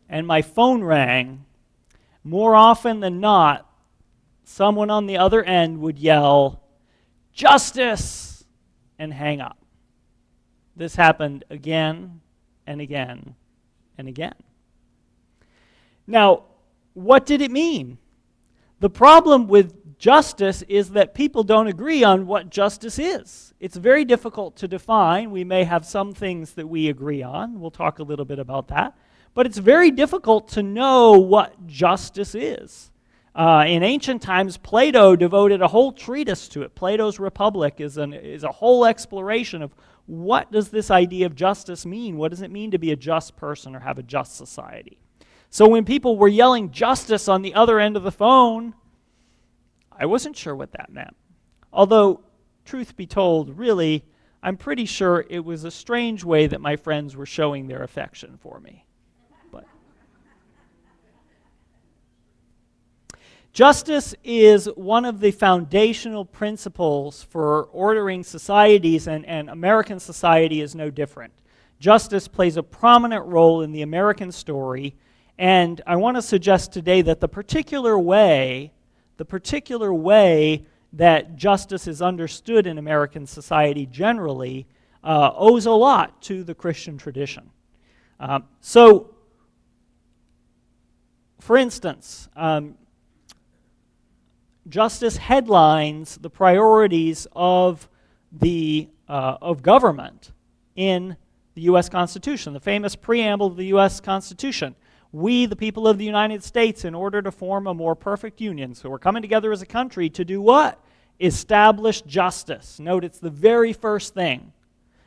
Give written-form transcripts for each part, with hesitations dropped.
and my phone rang, more often than not, someone on the other end would yell, "Justice!" and hang up. This happened again and again and again. Now, what did it mean? The problem with justice is that people don't agree on what justice is. It's very difficult to define. We may have some things that we agree on. We'll talk a little bit about that. But it's very difficult to know what justice is. In ancient times, Plato devoted a whole treatise to it. Plato's Republic is a whole exploration of what does this idea of justice mean? What does it mean to be a just person or have a just society? So when people were yelling justice on the other end of the phone, I wasn't sure what that meant. Although, truth be told, really, I'm pretty sure it was a strange way that my friends were showing their affection for me. But justice is one of the foundational principles for ordering societies, and American society is no different. Justice plays a prominent role in the American story, and I want to suggest today that the particular way that justice is understood in American society generally owes a lot to the Christian tradition. So, for instance, justice headlines the priorities of government in the U.S. Constitution, the famous preamble of the U.S. Constitution. We, the people of the United States, in order to form a more perfect union. So we're coming together as a country to do what? Establish justice. Note, it's the very first thing.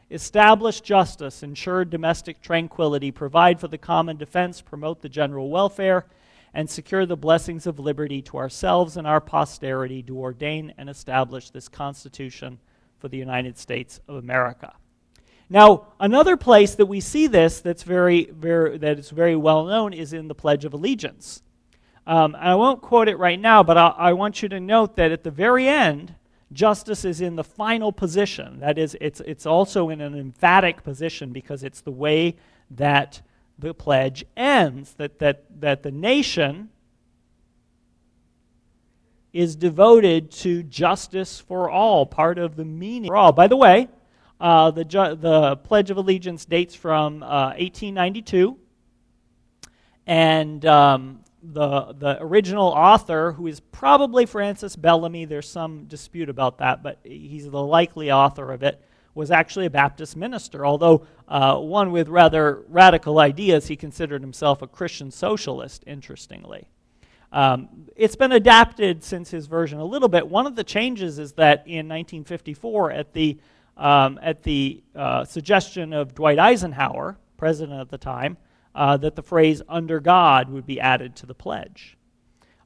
Establish justice, ensure domestic tranquility, provide for the common defense, promote the general welfare, and secure the blessings of liberty to ourselves and our posterity, to ordain and establish this Constitution for the United States of America. Now, another place that we see this that is very well known is in the Pledge of Allegiance. And I won't quote it right now, but I want you to note that at the very end, justice is in the final position. That is, it's also in an emphatic position because it's the way that the pledge ends, that the nation is devoted to justice for all, part of the meaning for all. By the way, the Pledge of Allegiance dates from 1892, and the original author, who is probably Francis Bellamy, there's some dispute about that, but he's the likely author of it, was actually a Baptist minister, although one with rather radical ideas. He considered himself a Christian socialist, interestingly. It's been adapted since his version a little bit. One of the changes is that in 1954, at the suggestion of Dwight Eisenhower, president at the time, that the phrase "under God" would be added to the pledge.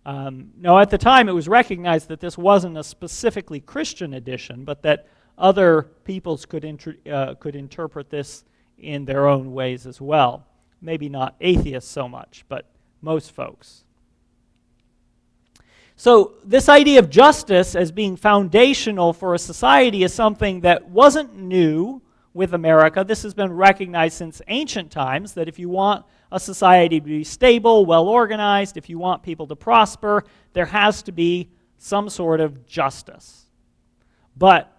Now, at the time, it was recognized that this wasn't a specifically Christian edition, but that other peoples could interpret this in their own ways as well. Maybe not atheists so much, but most folks. So this idea of justice as being foundational for a society is something that wasn't new with America. This has been recognized since ancient times, that if you want a society to be stable, well-organized, if you want people to prosper, there has to be some sort of justice. But,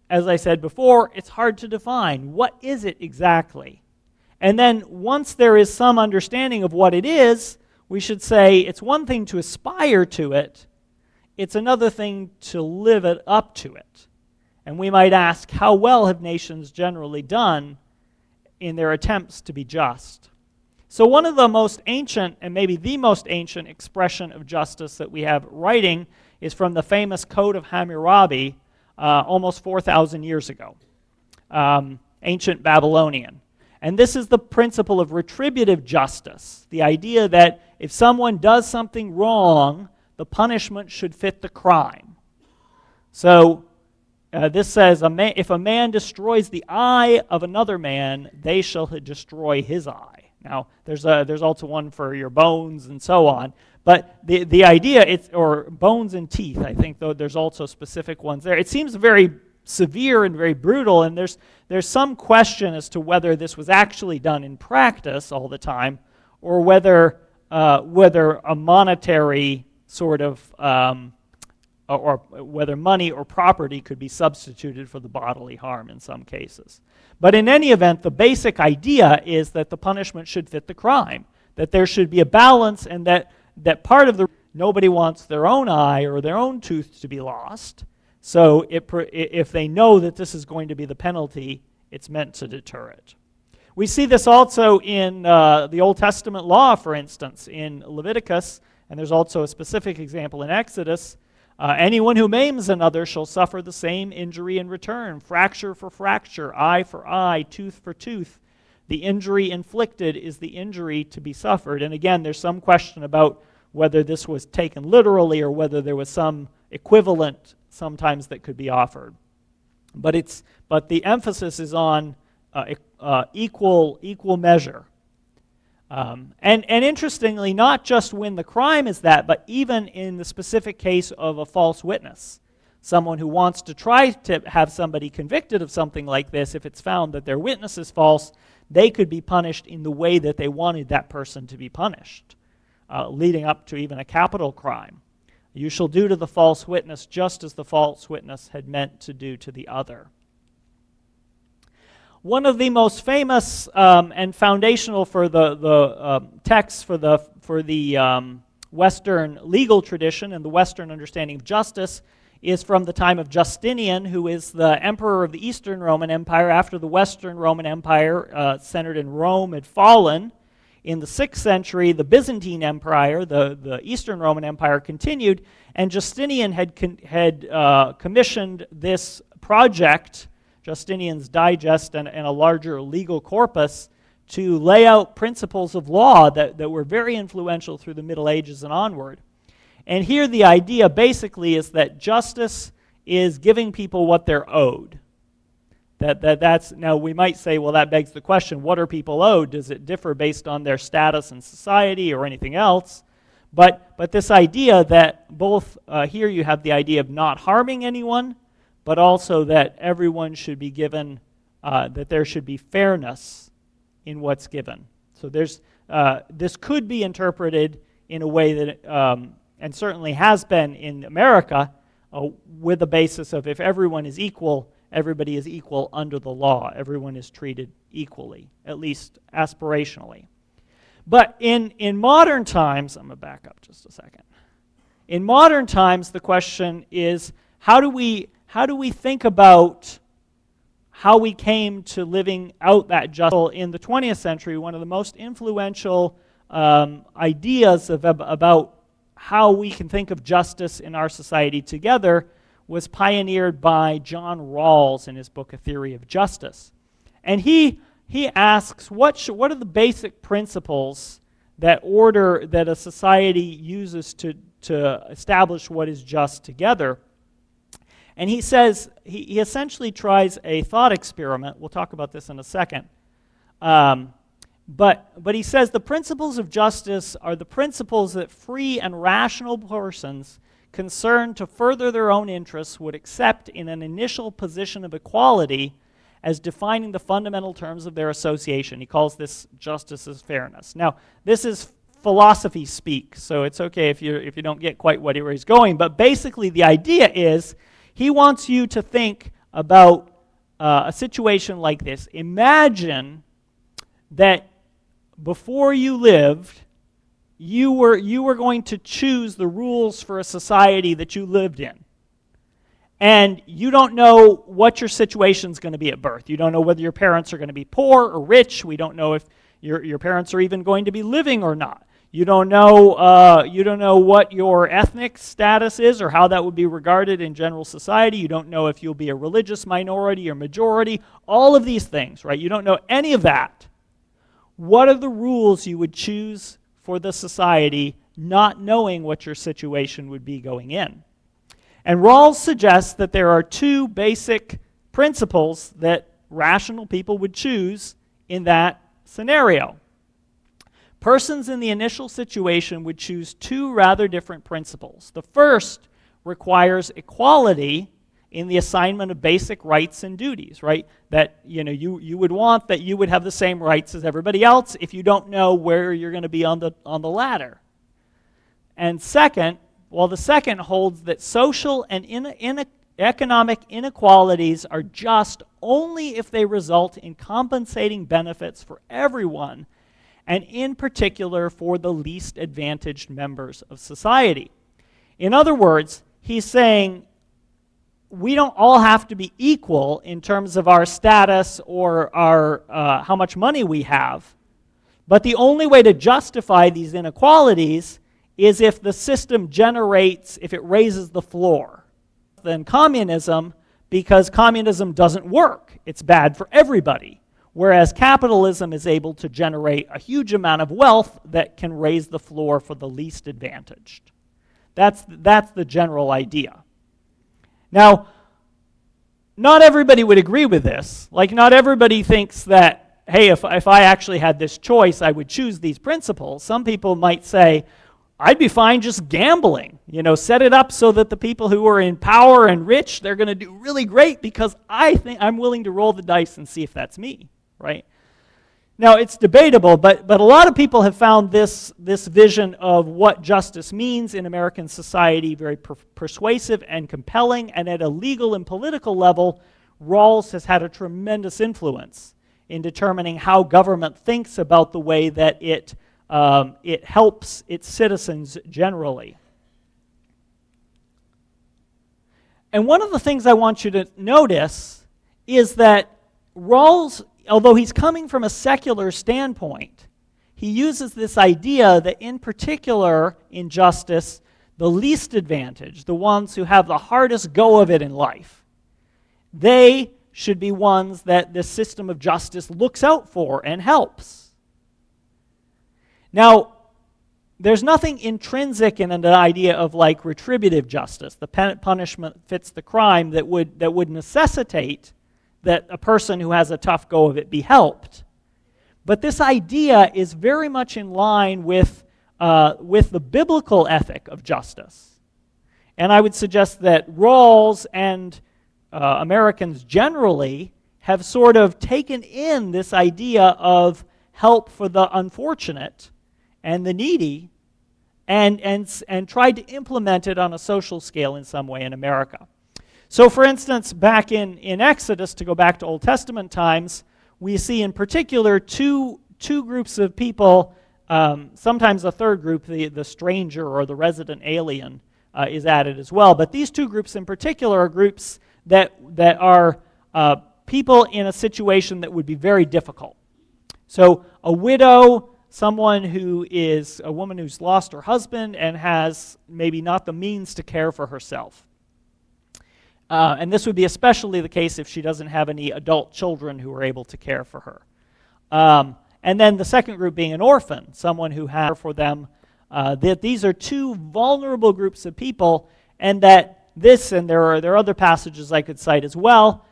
as I said before, it's hard to define. What is it exactly? And then once there is some understanding of what it is, we should say it's one thing to aspire to it, it's another thing to live it up to it. And we might ask, how well have nations generally done in their attempts to be just? So one of the most ancient, and maybe the most ancient expression of justice that we have writing is from the famous Code of Hammurabi, almost 4,000 years ago, ancient Babylonian. And this is the principle of retributive justice, the idea that if someone does something wrong, the punishment should fit the crime. So this says, if a man destroys the eye of another man, they shall destroy his eye. Now, there's also one for your bones and so on. But the idea, or bones and teeth, I think, though there's also specific ones there. It seems very severe and very brutal, and there's some question as to whether this was actually done in practice all the time, or whether a monetary sort of or whether money or property could be substituted for the bodily harm in some cases. But in any event, the basic idea is that the punishment should fit the crime, that there should be a balance, and that part of the nobody wants their own eye or their own tooth to be lost. So if they know that this is going to be the penalty, it's meant to deter it. We see this also in the Old Testament law, for instance, in Leviticus, and there's also a specific example in Exodus. Anyone who maims another shall suffer the same injury in return, fracture for fracture, eye for eye, tooth for tooth. The injury inflicted is the injury to be suffered. And again, there's some question about whether this was taken literally or whether there was some equivalent sometimes that could be offered. But the emphasis is on equal measure. And interestingly, not just when the crime is that, but even in the specific case of a false witness, someone who wants to try to have somebody convicted of something like this, if it's found that their witness is false, they could be punished in the way that they wanted that person to be punished, leading up to even a capital crime. You shall do to the false witness just as the false witness had meant to do to the other. One of the most famous and foundational for the texts for the Western legal tradition and the Western understanding of justice is from the time of Justinian, who is the emperor of the Eastern Roman Empire after the Western Roman Empire, centered in Rome, had fallen. In the 6th century, the Byzantine Empire, the Eastern Roman Empire, continued, and Justinian had commissioned this project, Justinian's Digest, and a larger legal corpus, to lay out principles of law that were very influential through the Middle Ages and onward. And here the idea basically is that justice is giving people what they're owed. That's now we might say, well, that begs the question, what are people owed? Does it differ based on their status in society or anything else? But this idea that both, here you have the idea of not harming anyone, but also that everyone should be given, that there should be fairness in what's given. So this could be interpreted in a way that, and certainly has been in America, with the basis of if everyone is equal, everybody is equal under the law. Everyone is treated equally, at least aspirationally. But in modern times, I'm going to back up just a second. In modern times, the question is, how do we think about how we came to living out that justice? In the 20th century, one of the most influential ideas about how we can think of justice in our society together was pioneered by John Rawls in his book, A Theory of Justice. And he asks, what are the basic principles that a society uses to establish what is just together? And he says, he essentially tries a thought experiment. We'll talk about this in a second. But he says the principles of justice are the principles that free and rational persons concerned to further their own interests would accept in an initial position of equality as defining the fundamental terms of their association. He calls this justice as fairness. Now, this is philosophy speak, so it's okay if you don't get quite where he's going. But basically, the idea is he wants you to think about a situation like this. Imagine that before you lived, you were going to choose the rules for a society that you lived in. And you don't know what your situation's going to be at birth. You don't know whether your parents are going to be poor or rich. We don't know if your parents are even going to be living or not. You don't know what your ethnic status is or how that would be regarded in general society. You don't know if you'll be a religious minority or majority. All of these things, right? You don't know any of that. What are the rules you would choose for the society, not knowing what your situation would be going in? And Rawls suggests that there are two basic principles that rational people would choose in that scenario. Persons in the initial situation would choose two rather different principles. The first requires equality in the assignment of basic rights and duties, right? That you would want that you would have the same rights as everybody else if you don't know where you're going to be on the ladder. And second, the second holds that social and economic inequalities are just only if they result in compensating benefits for everyone, and in particular for the least advantaged members of society. In other words, he's saying we don't all have to be equal in terms of our status or our how much money we have, but the only way to justify these inequalities is if the system if it raises the floor. Then communism, because communism doesn't work. It's bad for everybody. Whereas capitalism is able to generate a huge amount of wealth that can raise the floor for the least advantaged. That's the general idea. Now, not everybody would agree with this. Like, not everybody thinks that, hey, if I actually had this choice, I would choose these principles. Some people might say, I'd be fine just gambling. Set it up so that the people who are in power and rich, they're going to do really great because I think I'm willing to roll the dice and see if that's me, right? Now, it's debatable, but a lot of people have found this vision of what justice means in American society very persuasive and compelling, and at a legal and political level, Rawls has had a tremendous influence in determining how government thinks about the way that it helps its citizens generally. And one of the things I want you to notice is that Rawls, although he's coming from a secular standpoint, he uses this idea that in particular in justice, the least advantaged, the ones who have the hardest go of it in life, they should be ones that the system of justice looks out for and helps. Now, there's nothing intrinsic in an idea of like retributive justice, the punishment fits the crime, that would necessitate that a person who has a tough go of it be helped. But this idea is very much in line with the biblical ethic of justice. And I would suggest that Rawls and Americans generally have sort of taken in this idea of help for the unfortunate and the needy, and tried to implement it on a social scale in some way in America. So, for instance, back in Exodus, to go back to Old Testament times, we see in particular two groups of people, sometimes a third group, the stranger or the resident alien, is added as well. But these two groups in particular are groups that are people in a situation that would be very difficult. So, a widow, someone who is a woman who's lost her husband and has maybe not the means to care for herself. And this would be especially the case if she doesn't have any adult children who are able to care for her. And then the second group being an orphan, someone who has for them. That these are two vulnerable groups of people, and that this, and there are other passages I could cite as well,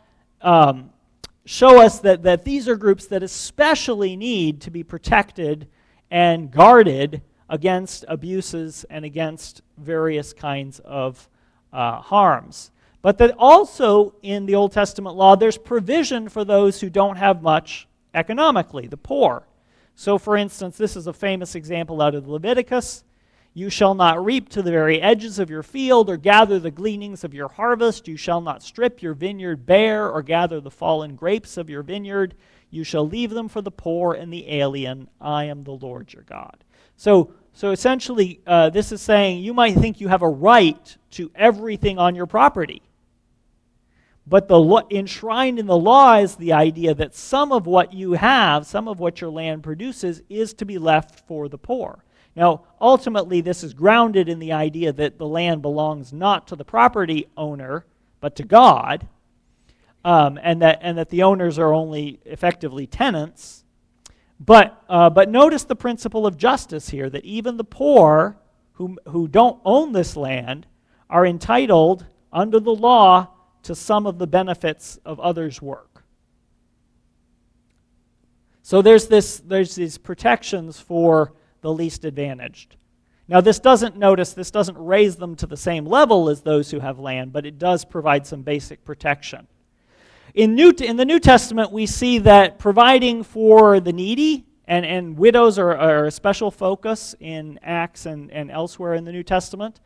show us that these are groups that especially need to be protected and guarded against abuses and against various kinds of harms. But that also in the Old Testament law, there's provision for those who don't have much economically, the poor. So for instance, this is a famous example out of Leviticus. You shall not reap to the very edges of your field or gather the gleanings of your harvest. You shall not strip your vineyard bare or gather the fallen grapes of your vineyard. You shall leave them for the poor and the alien. I am the Lord your God. So essentially, this is saying you might think you have a right to everything on your property. But enshrined in the law is the idea that some of what you have, some of what your land produces, is to be left for the poor. Now, ultimately, this is grounded in the idea that the land belongs not to the property owner, but to God, and that the owners are only effectively tenants. But notice the principle of justice here, that even the poor who don't own this land are entitled under the law to some of the benefits of others' work. So there's these protections for the least advantaged. Now, this doesn't raise them to the same level as those who have land, but it does provide some basic protection. In the New Testament, we see that providing for the needy, and widows are a special focus in Acts and elsewhere in the New Testament.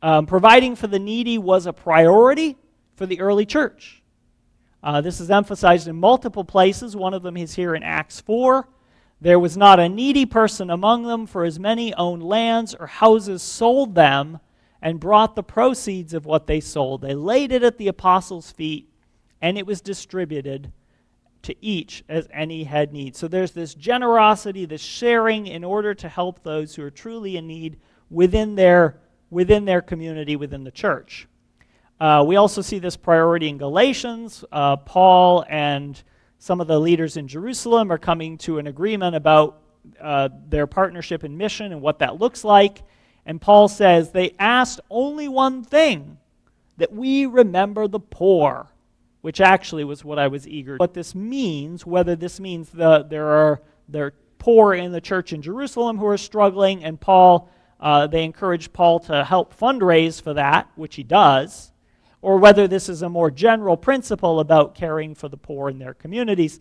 Providing for the needy was a priority for the early church. This is emphasized in multiple places. One of them is here in Acts 4. There was not a needy person among them, for as many owned lands or houses sold them and brought the proceeds of what they sold. They laid it at the apostles' feet, and it was distributed to each as any had need. So there's this generosity, this sharing in order to help those who are truly in need within their community, within the church. We also see this priority in Galatians. Paul and some of the leaders in Jerusalem are coming to an agreement about their partnership in mission and what that looks like. And Paul says, they asked only one thing, that we remember the poor, which actually was what I was eager. What this means, whether this means there are poor in the church in Jerusalem who are struggling, and they encourage Paul to help fundraise for that, which he does, or whether this is a more general principle about caring for the poor in their communities,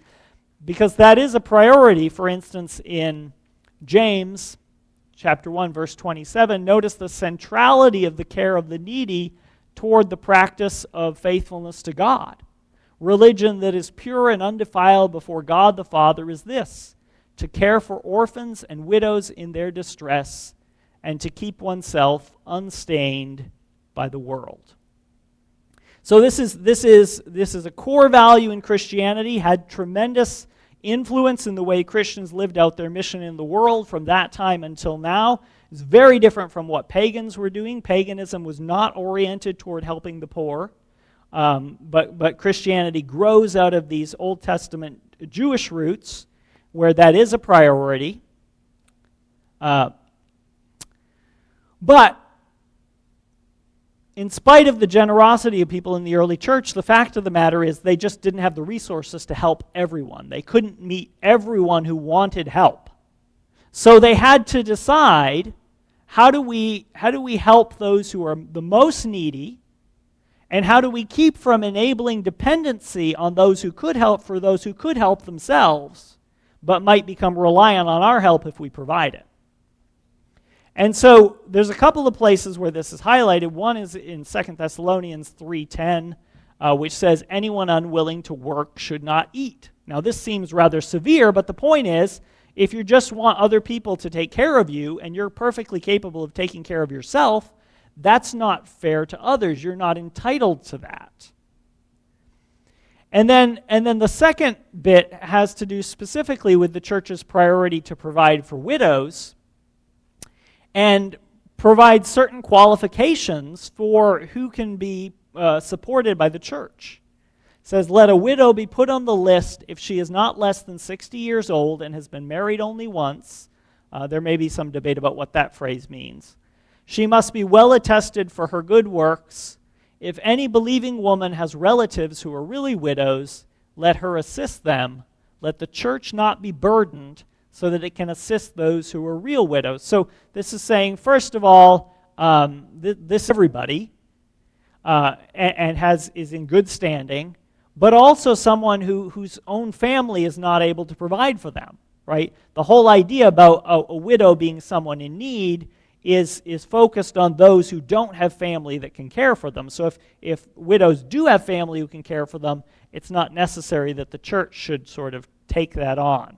because that is a priority. For instance, in James chapter 1, verse 27, notice the centrality of the care of the needy toward the practice of faithfulness to God. Religion that is pure and undefiled before God the Father is this, to care for orphans and widows in their distress, and to keep oneself unstained by the world. So this is a core value in Christianity, had tremendous influence in the way Christians lived out their mission in the world from that time until now. It's very different from what pagans were doing. Paganism was not oriented toward helping the poor. But Christianity grows out of these Old Testament Jewish roots where that is a priority. But in spite of the generosity of people in the early church, the fact of the matter is they just didn't have the resources to help everyone. They couldn't meet everyone who wanted help. So they had to decide, how do we help those who are the most needy? And how do we keep from enabling dependency on those who could help for those who could help themselves, but might become reliant on our help if we provide it? And so there's a couple of places where this is highlighted. One is in 2 Thessalonians 3:10, which says, anyone unwilling to work should not eat. Now this seems rather severe, but the point is, if you just want other people to take care of you and you're perfectly capable of taking care of yourself, that's not fair to others. You're not entitled to that. And then the second bit has to do specifically with the church's priority to provide for widows and provide certain qualifications for who can be supported by the church. It says, let a widow be put on the list if she is not less than 60 years old and has been married only once. There may be some debate about what that phrase means. She must be well attested for her good works. If any believing woman has relatives who are really widows, let her assist them. Let the church not be burdened so that it can assist those who are real widows. So this is saying, first of all, this everybody and is in good standing, but also someone whose own family is not able to provide for them, right? The whole idea about a widow being someone in need is focused on those who don't have family that can care for them. So if widows do have family who can care for them, it's not necessary that the church should sort of take that on.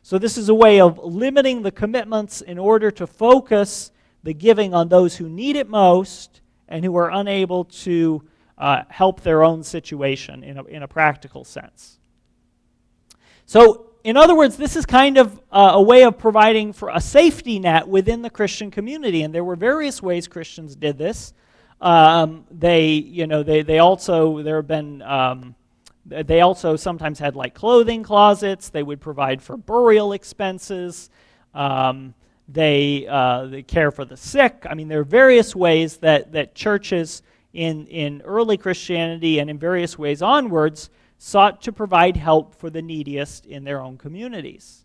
So this is a way of limiting the commitments in order to focus the giving on those who need it most and who are unable to help their own situation in a practical sense. So in other words, this is kind of a way of providing for a safety net within the Christian community, and there were various ways Christians did this. They also sometimes had like clothing closets. They would provide for burial expenses. They care for the sick. I mean, there are various ways that churches in early Christianity and in various ways onwards sought to provide help for the neediest in their own communities.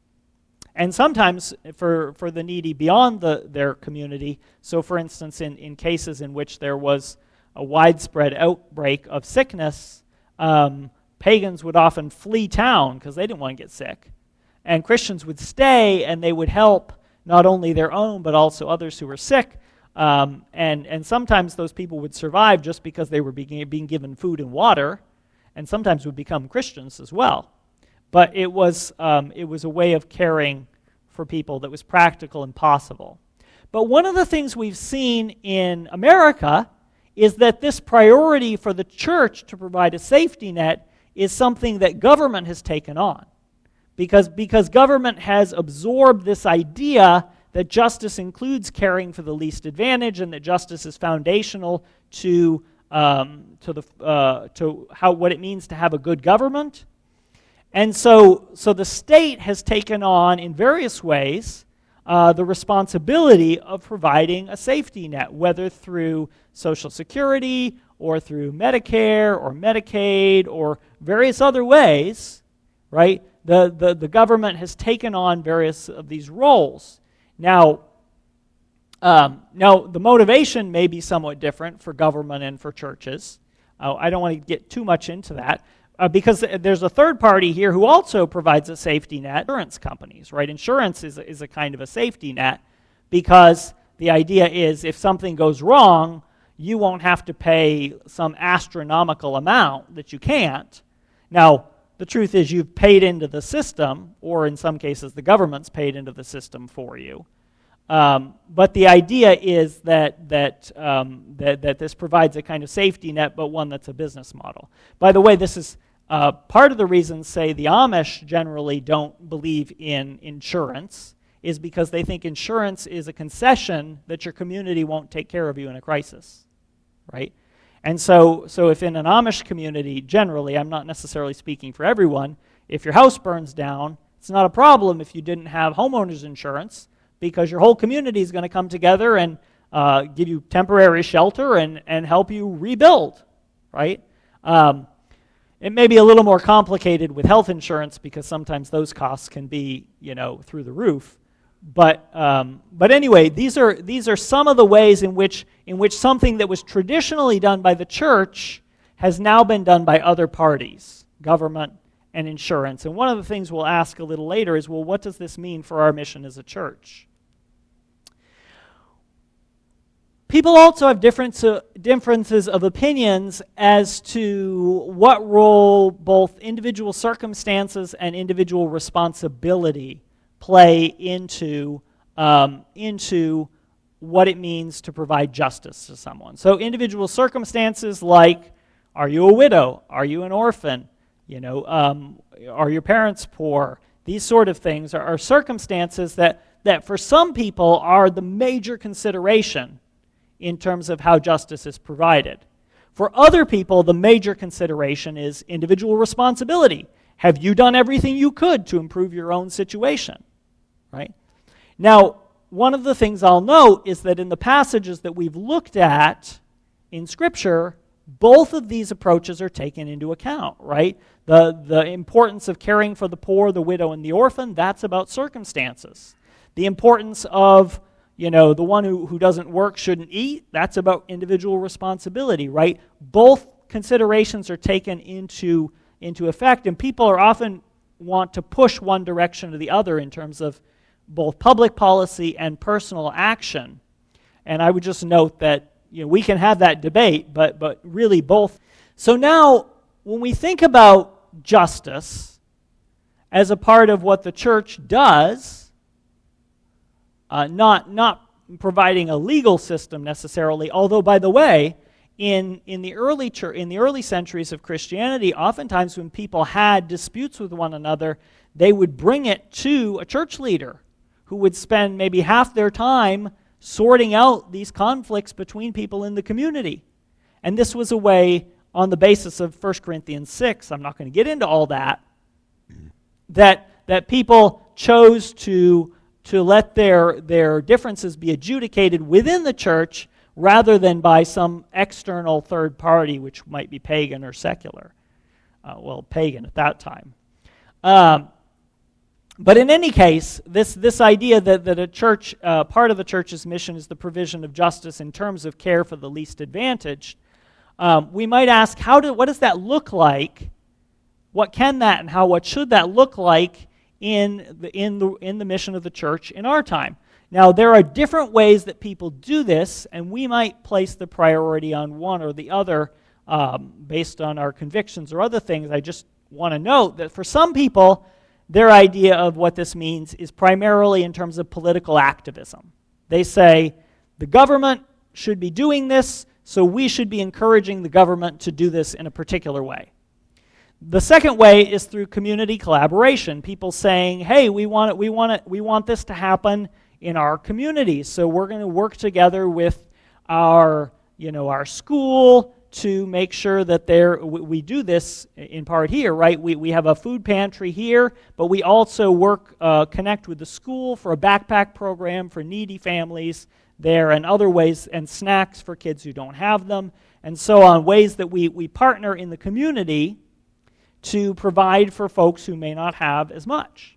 and sometimes for the needy beyond their community. So for instance, in cases in which there was a widespread outbreak of sickness, pagans would often flee town because they didn't want to get sick. And Christians would stay, and they would help not only their own, but also others who were sick. And sometimes those people would survive just because they were being given food and water, and sometimes would become Christians as well. But it was a way of caring for people that was practical and possible. But one of the things we've seen in America is that this priority for the church to provide a safety net is something that government has taken on. Because government has absorbed this idea that justice includes caring for the least advantaged, and that justice is foundational to what it means to have a good government. And so the state has taken on, in various ways, the responsibility of providing a safety net, whether through Social Security or through Medicare or Medicaid or various other ways, right? The government has taken on various of these roles. Now, the motivation may be somewhat different for government and for churches. I don't want to get too much into that, because there's a third party here who also provides a safety net, insurance companies, right? Insurance is a kind of a safety net, because the idea is if something goes wrong, you won't have to pay some astronomical amount that you can't. Now, the truth is you've paid into the system, or in some cases the government's paid into the system for you. But the idea is that this provides a kind of safety net, but one that's a business model. By the way, this is part of the reason, say, the Amish generally don't believe in insurance, is because they think insurance is a concession that your community won't take care of you in a crisis, right? And so if in an Amish community, generally, I'm not necessarily speaking for everyone, if your house burns down, it's not a problem if you didn't have homeowners insurance, because your whole community is going to come together and give you temporary shelter and help you rebuild, right? It may be a little more complicated with health insurance, because sometimes those costs can be, through the roof. But anyway, these are some of the ways in which something that was traditionally done by the church has now been done by other parties, government and insurance. And one of the things we'll ask a little later is, well, what does this mean for our mission as a church? People also have differences of opinions as to what role both individual circumstances and individual responsibility play into what it means to provide justice to someone. So individual circumstances like, are you a widow? Are you an orphan? Are your parents poor? These sort of things are circumstances that for some people are the major consideration in terms of how justice is provided. For other people, the major consideration is individual responsibility. Have you done everything you could to improve your own situation? Right? Now, one of the things I'll note is that in the passages that we've looked at in Scripture, both of these approaches are taken into account, right? The importance of caring for the poor, the widow, and the orphan, that's about circumstances. The importance of the one who doesn't work shouldn't eat, that's about individual responsibility, right? Both considerations are taken into effect, and people are often want to push one direction or the other in terms of both public policy and personal action. And I would just note that we can have that debate, but really both. So now, when we think about justice as a part of what the church does, not providing a legal system necessarily, although, by the way, in the early centuries of Christianity, oftentimes when people had disputes with one another, they would bring it to a church leader who would spend maybe half their time sorting out these conflicts between people in the community. And this was a way, on the basis of 1 Corinthians 6, I'm not going to get into all that, that people chose to let their differences be adjudicated within the church rather than by some external third party, which might be pagan or secular. Pagan at that time. But in any case, this idea that a church, part of the church's mission is the provision of justice in terms of care for the least advantaged, we might ask, what does that look like? What can that and what should that look like in the mission of the church in our time? Now, there are different ways that people do this, and we might place the priority on one or the other based on our convictions or other things. I just want to note that for some people, their idea of what this means is primarily in terms of political activism. They say, the government should be doing this, so we should be encouraging the government to do this in a particular way. The second way is through community collaboration. People saying, hey, we want this to happen in our community, so we're going to work together with our school to make sure that we do this in part here, right? We have a food pantry here, but we also connect with the school for a backpack program for needy families there, and other ways, and snacks for kids who don't have them, and so on, ways that we partner in the community to provide for folks who may not have as much.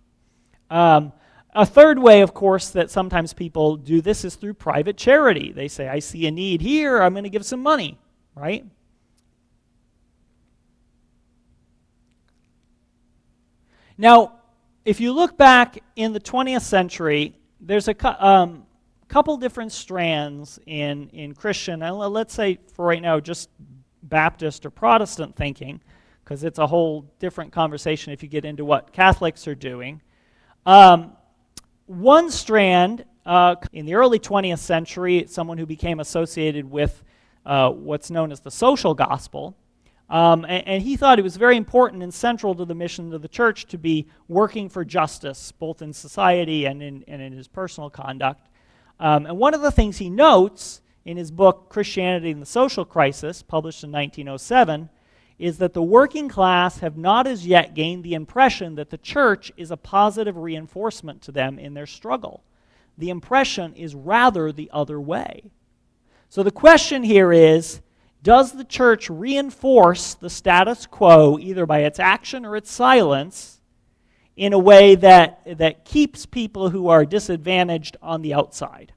A third way, of course, that sometimes people do this is through private charity. They say, I see a need here, I'm going to give some money, right? Now, if you look back in the 20th century, there's a couple different strands in Christian, and let's say for right now just Baptist or Protestant thinking, because it's a whole different conversation if you get into what Catholics are doing. One strand, in the early 20th century, someone who became associated with what's known as the social gospel, and he thought it was very important and central to the mission of the church to be working for justice, both in society and in his personal conduct. And one of the things he notes in his book, Christianity and the Social Crisis, published in 1907, is that the working class have not as yet gained the impression that the church is a positive reinforcement to them in their struggle. The impression is rather the other way. So the question here is, does the church reinforce the status quo either by its action or its silence in a way that keeps people who are disadvantaged on the outside?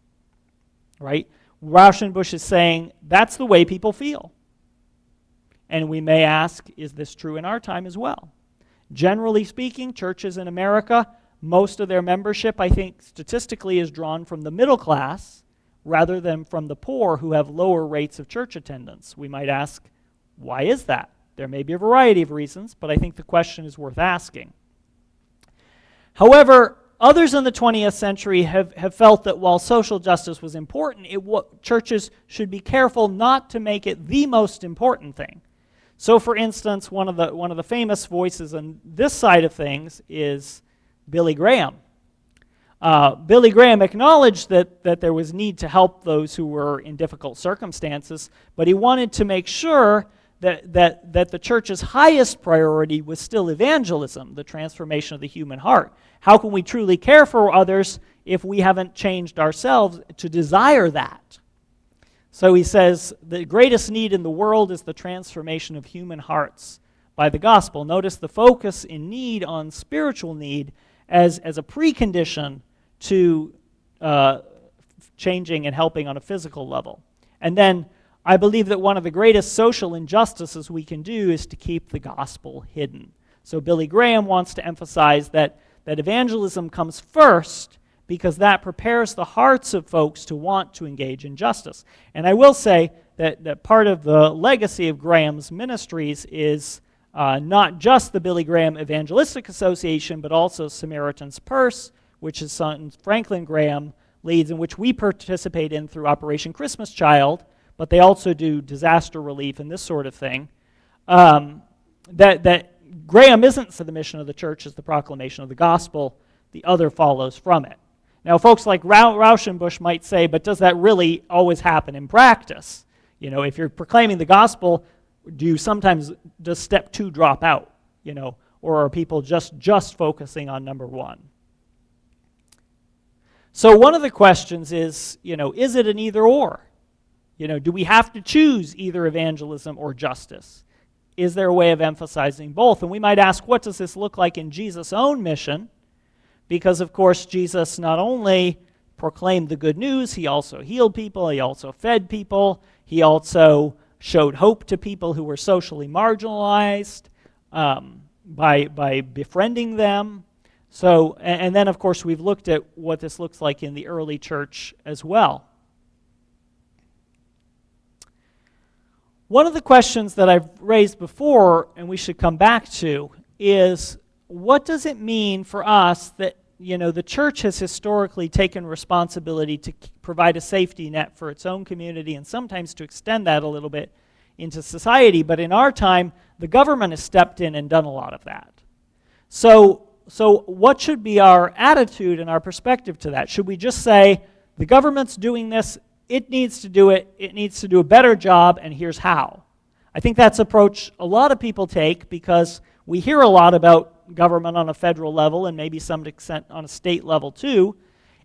Right? Rauschenbusch is saying that's the way people feel. And we may ask, is this true in our time as well? Generally speaking, churches in America, most of their membership, I think, statistically is drawn from the middle class rather than from the poor who have lower rates of church attendance. We might ask, why is that? There may be a variety of reasons, but I think the question is worth asking. However, others in the 20th century have felt that while social justice was important, churches should be careful not to make it the most important thing. So, for instance, one of the famous voices on this side of things is Billy Graham. Billy Graham acknowledged that there was need to help those who were in difficult circumstances, but he wanted to make sure that the church's highest priority was still evangelism, the transformation of the human heart. How can we truly care for others if we haven't changed ourselves to desire that? So he says, the greatest need in the world is the transformation of human hearts by the gospel. Notice the focus in need on spiritual need as a precondition to changing and helping on a physical level. And then I believe that one of the greatest social injustices we can do is to keep the gospel hidden. So Billy Graham wants to emphasize that evangelism comes first because that prepares the hearts of folks to want to engage in justice. And I will say that part of the legacy of Graham's ministries is not just the Billy Graham Evangelistic Association, but also Samaritan's Purse, which his son Franklin Graham leads, and which we participate in through Operation Christmas Child, but they also do disaster relief and this sort of thing. That Graham isn't for the mission of the church as the proclamation of the gospel. The other follows from it. Now, folks like Rauschenbusch might say, but does that really always happen in practice? You know, if you're proclaiming the gospel, does step 2 drop out? You know, or are people just focusing on number 1? So one of the questions is, is it an either or? Do we have to choose either evangelism or justice? Is there a way of emphasizing both? And we might ask, what does this look like in Jesus' own mission? because, of course, Jesus not only proclaimed the good news, he also healed people, he also fed people, he also showed hope to people who were socially marginalized by befriending them. So, and then, of course, we've looked at what this looks like in the early church as well. One of the questions that I've raised before, and we should come back to, is what does it mean for us that the church has historically taken responsibility to provide a safety net for its own community and sometimes to extend that a little bit into society, but in our time, the government has stepped in and done a lot of that. So what should be our attitude and our perspective to that? Should we just say, the government's doing this, it needs to do a better job, and here's how? I think that's an approach a lot of people take because we hear a lot about government on a federal level and maybe some extent on a state level too,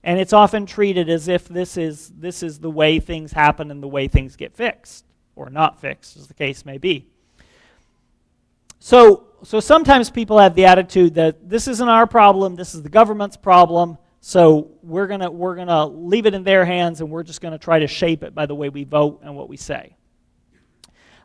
and it's often treated as if this is the way things happen and the way things get fixed, or not fixed, as the case may be. So sometimes people have the attitude that this isn't our problem, this is the government's problem, so we're gonna leave it in their hands and we're just gonna try to shape it by the way we vote and what we say.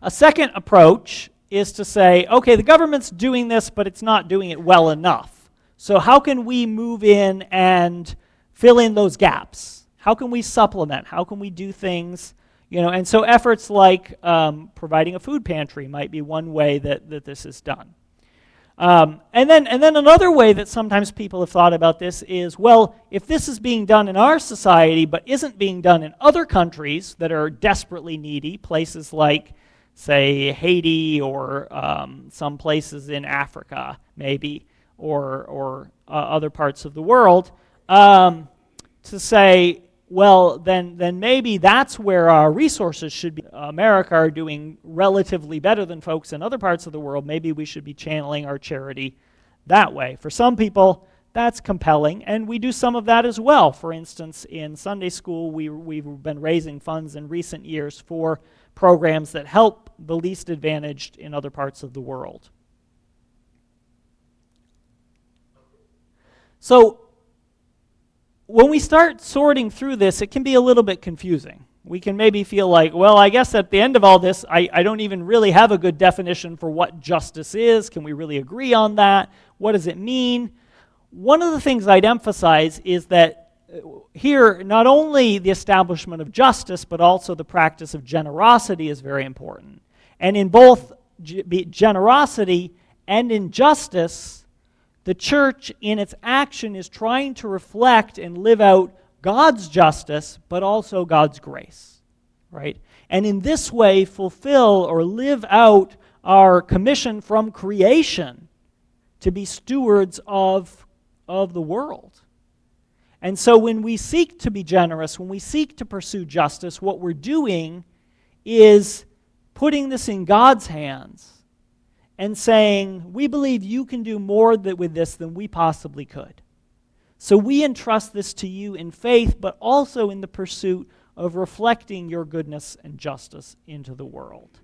A second approach is to say, okay, the government's doing this, but it's not doing it well enough. So how can we move in and fill in those gaps? How can we supplement? How can we do things? And so efforts like providing a food pantry might be one way that this is done. And then another way that sometimes people have thought about this is, well, if this is being done in our society but isn't being done in other countries that are desperately needy, places like, say, Haiti or some places in Africa, maybe, or other parts of the world, to say, well, then maybe that's where our resources should be. America are doing relatively better than folks in other parts of the world. Maybe we should be channeling our charity that way. For some people, that's compelling, and we do some of that as well. For instance, in Sunday school, we've been raising funds in recent years for programs that help the least advantaged in other parts of the world. So when we start sorting through this, it can be a little bit confusing. We can maybe feel like, well, I guess at the end of all this, I don't even really have a good definition for what justice is. Can we really agree on that? What does it mean? One of the things I'd emphasize is that here, not only the establishment of justice, but also the practice of generosity is very important. And in both generosity and in justice, the church in its action is trying to reflect and live out God's justice, but also God's grace, right? And in this way, fulfill or live out our commission from creation to be stewards of the world. And so when we seek to be generous, when we seek to pursue justice, what we're doing is putting this in God's hands and saying, we believe you can do more with this than we possibly could. So we entrust this to you in faith, but also in the pursuit of reflecting your goodness and justice into the world.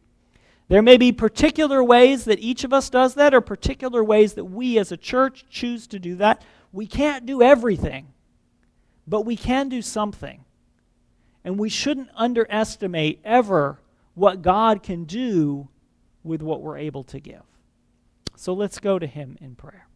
There may be particular ways that each of us does that, or particular ways that we as a church choose to do that. We can't do everything, but we can do something. And we shouldn't underestimate ever what God can do with what we're able to give. So let's go to Him in prayer.